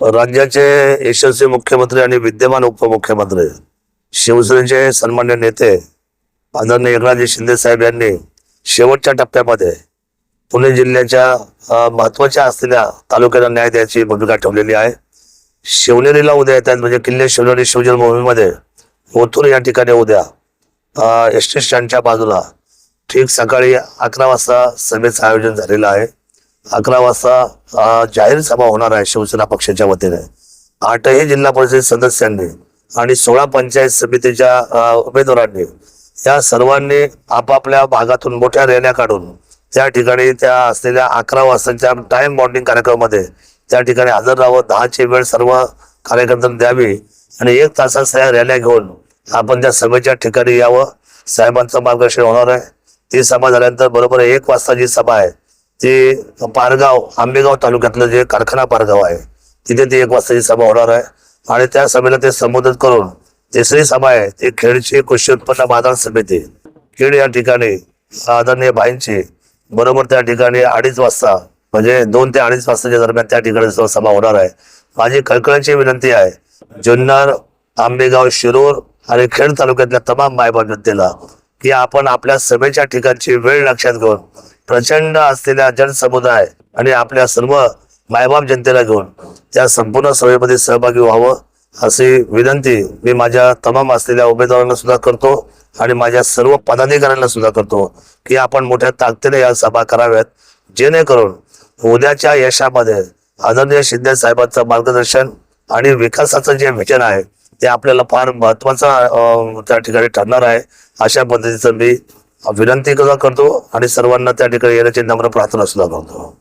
राज्याचे यशस्वी मुख्यमंत्री आणि विद्यमान उपमुख्यमंत्री शिवसेनेचे सन्मान्य नेते आदरणीय एकनाथजी शिंदे साहेब यांनी शेवटच्या टप्प्यामध्ये पुणे जिल्ह्याच्या महत्वाच्या असलेल्या तालुक्याला न्याय द्यायची भूमिका ठेवलेली आहे। शिवनेरीला उद्या येतात म्हणजे किल्ले शिवनेरी शिवजन्मभूमीमध्ये ओथूर या ठिकाणी उद्या एसटी स्टँडच्या बाजूला ठीक सकाळी 11 वाजता सभेचं आयोजन झालेलं आहे। 11 वाजता जाहीर सभा होणार आहे शिवसेना पक्षाच्या वतीने। 8ही जिल्हा परिषद सदस्यांनी आणि 16 पंचायत समितीच्या उमेदवारांनी या सर्वांनी आपापल्या भागातून मोठ्या रॅल्या काढून त्या ठिकाणी त्या असलेल्या 11 वाजताच्या टाइम बॉन्डिंग कार्यक्रमामध्ये त्या ठिकाणी हजर राहावं। 10ची वेळ सर्व कार्यकर्त्यांना द्यावी आणि 1 तासात रॅल्या घेऊन आपण त्या सभेच्या ठिकाणी यावं। साहेबांचं मार्गदर्शन होणार आहे। ती सभा झाल्यानंतर बरोबर 1 वाजता जी सभा आहे ती पारगाव आंबेगाव तालुक्यातलं जे कारखाना पारगाव आहे तिथे ती 1 वाजताची सभा होणार आहे आणि त्या सभेला ते संबोधित करून तिसरी सभा आहे ती खेडची कृषी उत्पन्न बाजार समिती खेड या ठिकाणी आदरणीय भाईंची बरोबर त्या ठिकाणी 2:30 वाजता म्हणजे 2 ते 2:30 वाजताच्या दरम्यान त्या ठिकाणी सभा होणार आहे। माझी कळकळीची विनंती आहे जुन्नर आंबेगाव शिरूर आणि खेड तालुक्यातल्या तमाम मायबाप जनतेला की आपण आपल्या सभेच्या ठिकाणची वेळ लक्षात घेऊन प्रचंड असलेल्या जनसमुदाय आणि आपल्या सर्व मायबाप जनतेला घेऊन त्या संपूर्ण सभेमध्ये सहभागी व्हावं अशी विनंती मी माझ्या तमाम असलेल्या उमेदवारांना सुद्धा करतो आणि माझ्या सर्व पदाधिकाऱ्यांना सुद्धा करतो की आपण मोठ्या ताकदीने या सभा कराव्यात जेणेकरून उद्याच्या यशामध्ये आदरणीय शिंदे साहेबांचं मार्गदर्शन आणि विकासाचं जे विजन आहे ते आपल्याला फार महत्वाचं त्या ठिकाणी ठरणार आहे। अशा पद्धतीचं मी विनंती करतो आणि सर्वांना त्या ठिकाणी येण्याची नम्र प्रार्थना सुद्धा करतो।